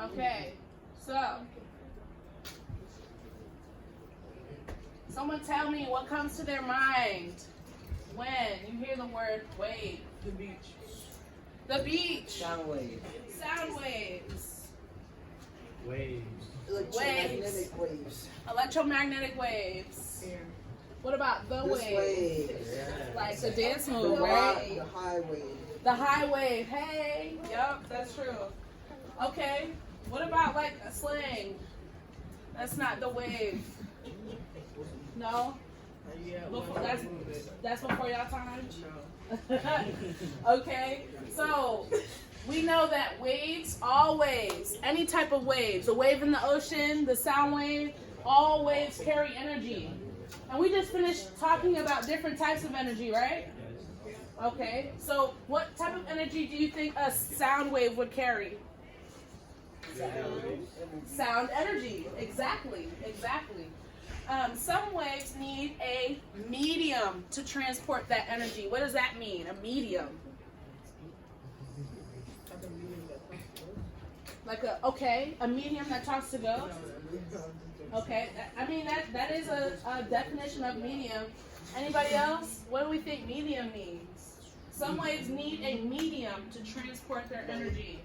Okay, so someone tell me what comes to their mind when you hear the word wave. The beach. The beach. Sound wave. Sound waves. Waves. Electromagnetic waves. Electromagnetic waves. Air. What about the This wave? wave. Like the dance The move, right? the high wave. The high wave. Hey, yup, that's true. Okay, what about like a slang? That's not the wave. No? Yeah. Before, that's before y'all time? No. Okay, so we know that waves, all waves, any type of waves, the wave in the ocean, the sound wave, all waves carry energy. And we just finished talking about different types of energy, right? Okay, so what type of energy do you think a sound wave would carry? Sound energy, exactly. Some waves need a medium to transport that energy. What does that mean, a medium? Like a medium that talks to ghosts? Okay, I mean, that is a definition of medium. Anybody else? What do we think medium means? Some waves need a medium to transport their energy.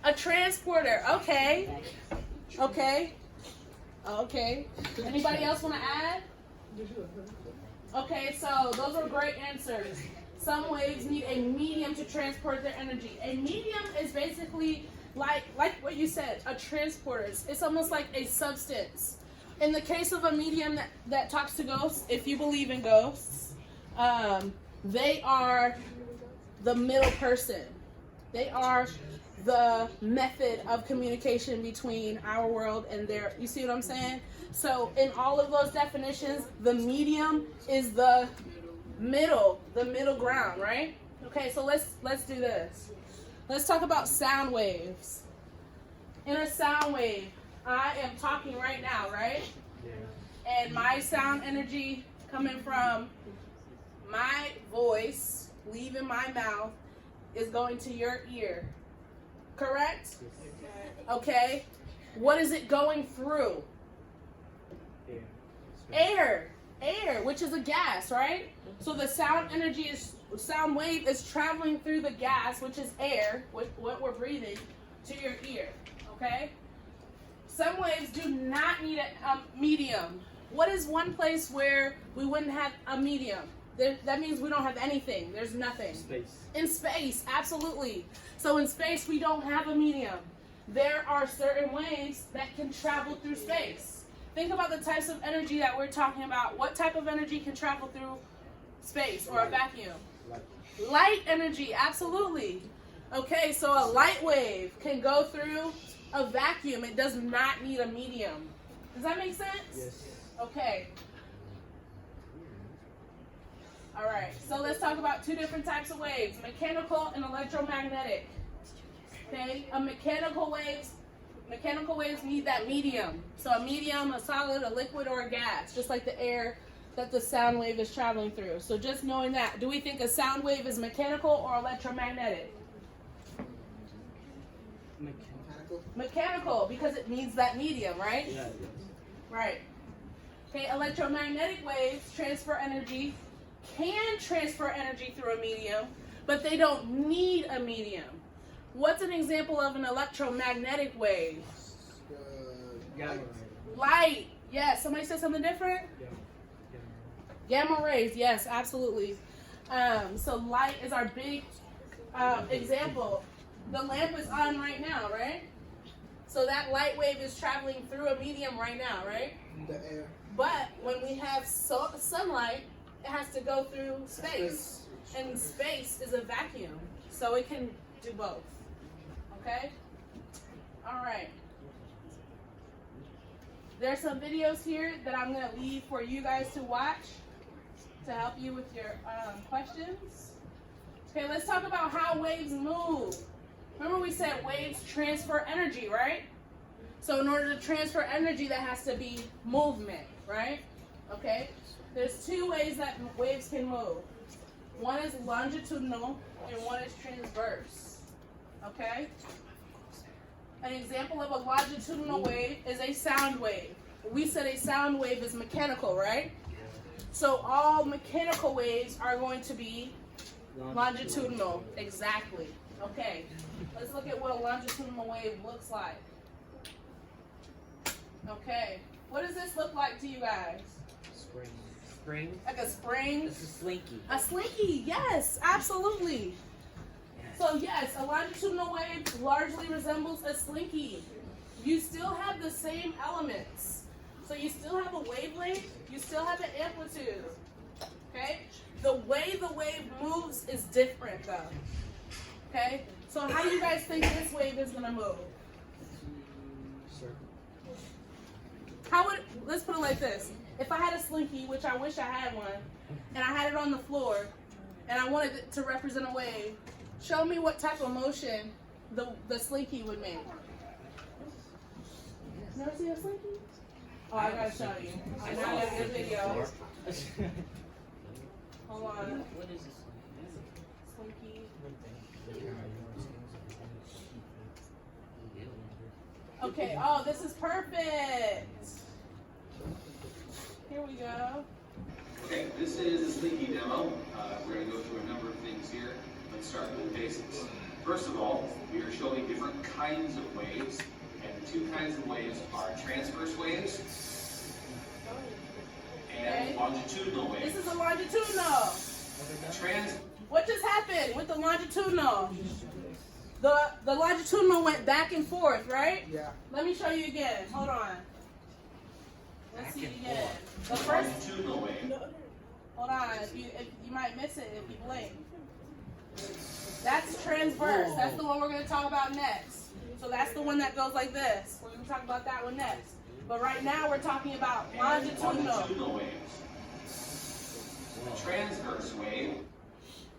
A transporter, okay. Anybody else want to add? Okay, so those are great answers. Some waves need a medium to transport their energy. A medium is basically like what you said, a transporter. It's almost like a substance. In the case of a medium that talks to ghosts, if you believe in ghosts, they are the middle person. They are the method of communication between our world and their, you see what I'm saying? So in all of those definitions, the medium is the middle ground, right? Okay, so let's do this. Let's talk about sound waves. In a sound wave, I am talking right now, right? Yeah. And my sound energy coming from my voice, leaving my mouth, is going to your ear. Correct? Okay. What is it going through? Air, which is a gas, right? So the sound wave is traveling through the gas, which is air, what we're breathing, to your ear. Okay? Some waves do not need a medium. What is one place where we wouldn't have a medium? That means we don't have anything. There's nothing. Space. In space, absolutely. So in space, we don't have a medium. There are certain waves that can travel through space. Think about the types of energy that we're talking about. What type of energy can travel through space or a vacuum? Light energy, absolutely. Okay, so a light wave can go through a vacuum. It does not need a medium. Does that make sense? Yes. Okay. All right, so let's talk about two different types of waves, mechanical and electromagnetic. Okay, mechanical waves need that medium. So a medium, a solid, a liquid, or a gas, just like the air that the sound wave is traveling through. So just knowing that, do we think a sound wave is mechanical or electromagnetic? Mechanical, because it needs that medium, right? Yeah. Right. Okay, electromagnetic waves can transfer energy through a medium, but they don't need a medium. What's an example of an electromagnetic wave? Gamma. Light. Yes. Somebody said something different? Gamma rays. Yes, absolutely. So light is our big example. The lamp is on right now, right? So that light wave is traveling through a medium right now, right? The air. But when we have sunlight, it has to go through space. And space is a vacuum. So it can do both. Okay? All right. There's some videos here that I'm going to leave for you guys to watch to help you with your questions. Okay, let's talk about how waves move. Remember we said waves transfer energy, right? So in order to transfer energy, there has to be movement, right? Okay? There's two ways that waves can move. One is longitudinal and one is transverse. Okay? An example of a longitudinal wave is a sound wave. We said a sound wave is mechanical, right? So all mechanical waves are going to be longitudinal. Exactly. Okay. Let's look at what a longitudinal wave looks like. Okay. What does this look like to you guys? Spring. Spring? Like a spring? This is slinky. A slinky, yes, absolutely. So yes, a longitudinal wave largely resembles a slinky. You still have the same elements. So you still have a wavelength, you still have an amplitude. Okay? The way the wave moves is different though. Okay? So how do you guys think this wave is gonna move? Let's put it like this. If I had a slinky, which I wish I had one, and I had it on the floor, and I wanted it to represent a wave, show me what type of motion the slinky would make. Never seen a slinky? Oh, I gotta show you. I know I have a video. Hold on. What is this? Slinky. Okay, oh, this is perfect. Here we go. Okay, this is a Slinky demo. We're going to go through a number of things here. Let's start with the basics. First of all, we are showing different kinds of waves, and the two kinds of waves are transverse waves and longitudinal waves. This is a longitudinal. What just happened with the longitudinal? The longitudinal went back and forth, right? Yeah. Let me show you again. Hold on. Let's see it again. The first. Longitudinal wave. Hold on. If you might miss it if you blink. That's transverse. That's the one we're going to talk about next. So that's the one that goes like this. We're going to talk about that one next. But right now we're talking about longitudinal. Longitudinal waves. A transverse wave.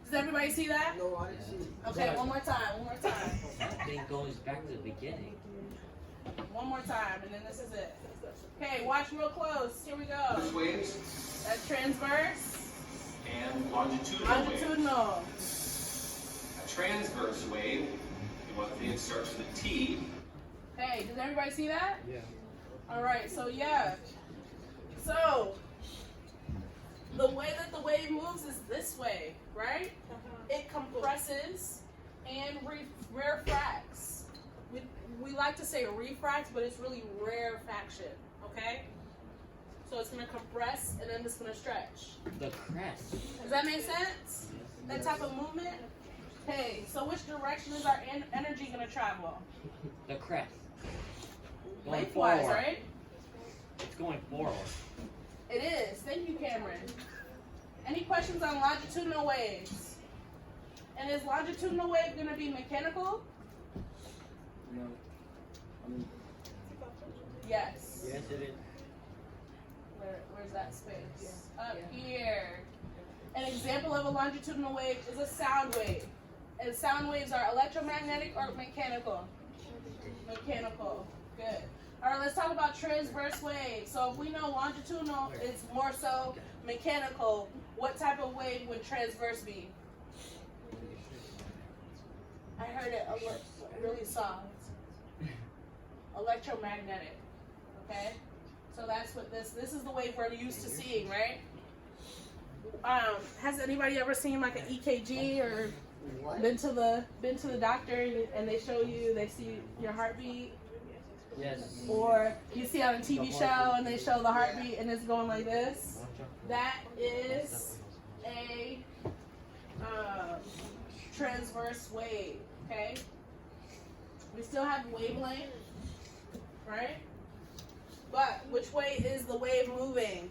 Does everybody see that? No, I didn't see it. Okay, one more time. One more time. That thing goes back to the beginning. One more time, and then this is it. Okay, watch real close. Here we go. Transverse waves That's transverse. and longitudinal waves. Longitudinal. A transverse wave, the one thing that starts with a T. Okay, does everybody see that? Yeah. All right, so yeah. So, the way that the wave moves is this way, right? It compresses and rarefracts. We like to say refracts, but it's really rarefaction, okay? So it's going to compress and then it's going to stretch. The crest. Does that make sense? That type of movement? Okay, so which direction is our energy going to travel? The crest. Going Lengthwise, forward. right? It's going forward. It is. Thank you, Cameron. Any questions on longitudinal waves? And is longitudinal wave going to be mechanical? No. I mean, Yes. Yes, it is. Where's that space? Up here. An example of a longitudinal wave is a sound wave. And sound waves are electromagnetic or mechanical? Mechanical. Good. All right, let's talk about transverse waves. So if we know longitudinal is more so mechanical, what type of wave would transverse be? I heard it really soft. Electromagnetic. Okay? So that's what this is the wave we're used to seeing, right? Has anybody ever seen like an EKG or what? been to the doctor and they see your heartbeat? Yes. Or you see on a TV show and they show the heartbeat and it's going like this? That is a transverse wave, okay? We still have wavelength, right? But which way is the wave moving?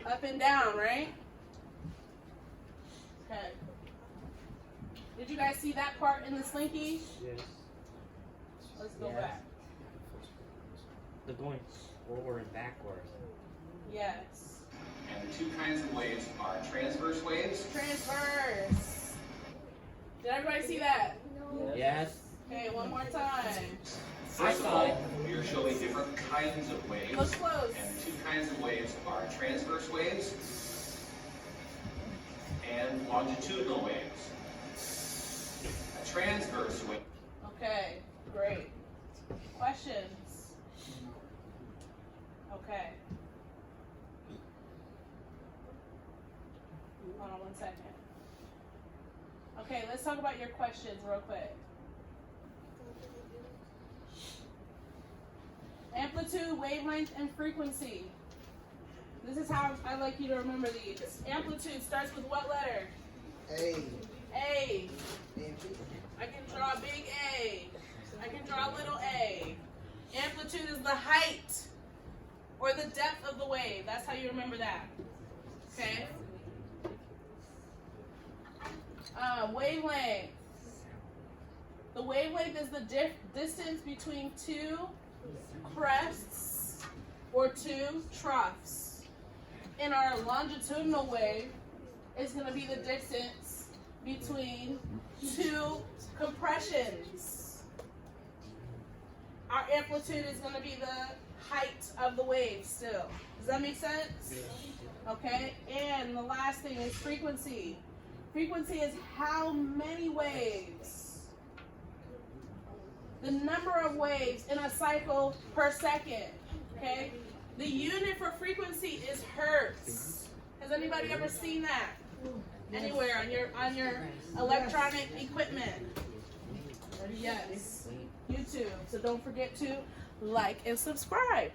Up and down, right? Okay. Did you guys see that part in the slinky? Yes. Let's go Yes. back. They're going forward and backwards. Yes. And the two kinds of waves are transverse waves Transverse. Did everybody see that? Yes. Okay, one more time. First of all, we are showing different kinds of waves. Look close. And the two kinds of waves are transverse waves and longitudinal waves. A transverse wave. Okay, great. Questions? Okay. Hold on 1 second. Okay, let's talk about your questions real quick. Amplitude, wavelength, and frequency. This is how I like you to remember these. Amplitude starts with what letter? A. A. And B. I can draw a big A. I can draw a little a. Amplitude is the height or the depth of the wave. That's how you remember that. Okay? Wavelength. The wavelength is the distance between two crests or two troughs. In our longitudinal wave, it's going to be the distance between two compressions. Our amplitude is going to be the height of the wave still. Does that make sense? Okay, and the last thing is frequency. Frequency is how many waves, the number of waves in a cycle per second. Okay, the unit for frequency is hertz. Has anybody ever seen that anywhere on your electronic equipment? Yes, YouTube. So don't forget to like and subscribe.